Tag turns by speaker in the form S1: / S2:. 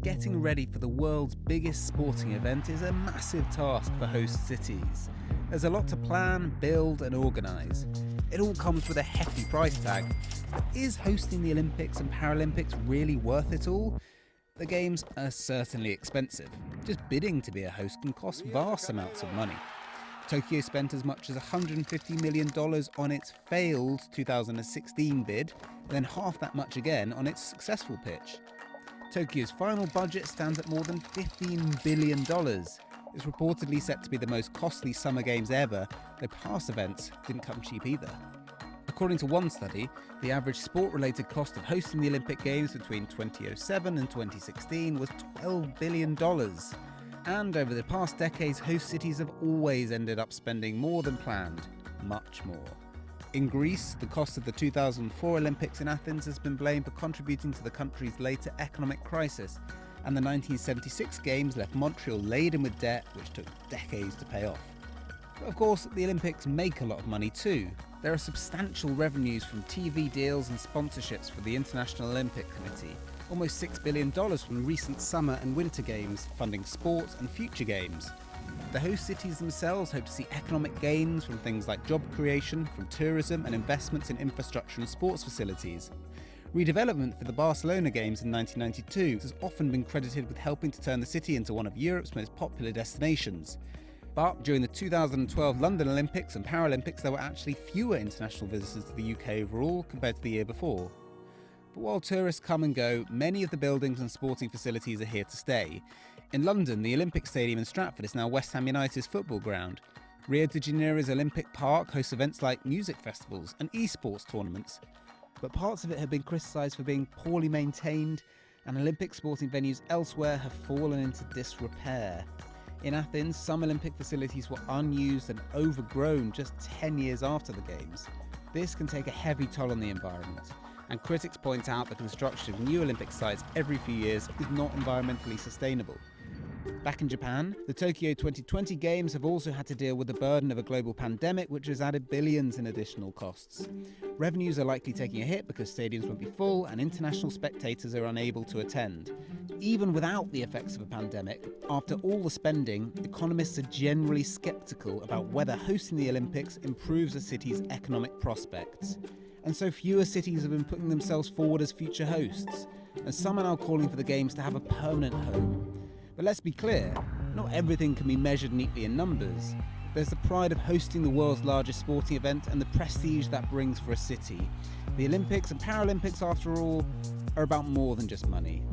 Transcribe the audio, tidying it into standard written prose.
S1: Getting ready for the world's biggest sporting event is a massive task for host cities. There's a lot to plan, build and organise. It all comes with a hefty price tag. But is hosting the Olympics and Paralympics really worth it all? The games are certainly expensive. Just bidding to be a host can cost vast amounts of money. Tokyo spent as much as $150 million on its failed 2016 bid, and then half that much again on its successful pitch. Tokyo's final budget stands at more than $15 billion. It's reportedly set to be the most costly summer games ever, though past events didn't come cheap either. According to one study, the average sport-related cost of hosting the Olympic Games between 2007 and 2016 was $12 billion. And over the past decades, host cities have always ended up spending more than planned, much more. In Greece, the cost of the 2004 Olympics in Athens has been blamed for contributing to the country's later economic crisis, and the 1976 Games left Montreal laden with debt which took decades to pay off. But of course, the Olympics make a lot of money too. There are substantial revenues from TV deals and sponsorships for the International Olympic Committee, almost $6 billion from recent summer and winter games, funding sports and future games. The host cities themselves hope to see economic gains from things like job creation, from tourism and investments in infrastructure and sports facilities. Redevelopment for the Barcelona Games in 1992 has often been credited with helping to turn the city into one of Europe's most popular destinations. But during the 2012 London Olympics and Paralympics, there were actually fewer international visitors to the UK overall compared to the year before. But while tourists come and go, many of the buildings and sporting facilities are here to stay. In London, the Olympic Stadium in Stratford is now West Ham United's football ground. Rio de Janeiro's Olympic Park hosts events like music festivals and esports tournaments. But parts of it have been criticised for being poorly maintained, and Olympic sporting venues elsewhere have fallen into disrepair. In Athens, some Olympic facilities were unused and overgrown just 10 years after the Games. This can take a heavy toll on the environment, and critics point out the construction of new Olympic sites every few years is not environmentally sustainable. Back in Japan, the Tokyo 2020 Games have also had to deal with the burden of a global pandemic which has added billions in additional costs. Revenues are likely taking a hit because stadiums won't be full and international spectators are unable to attend. Even without the effects of a pandemic, after all the spending, economists are generally sceptical about whether hosting the Olympics improves a city's economic prospects. And so fewer cities have been putting themselves forward as future hosts, and some are now calling for the Games to have a permanent home. But let's be clear, not everything can be measured neatly in numbers. There's the pride of hosting the world's largest sporting event and the prestige that brings for a city. The Olympics and Paralympics, after all, are about more than just money.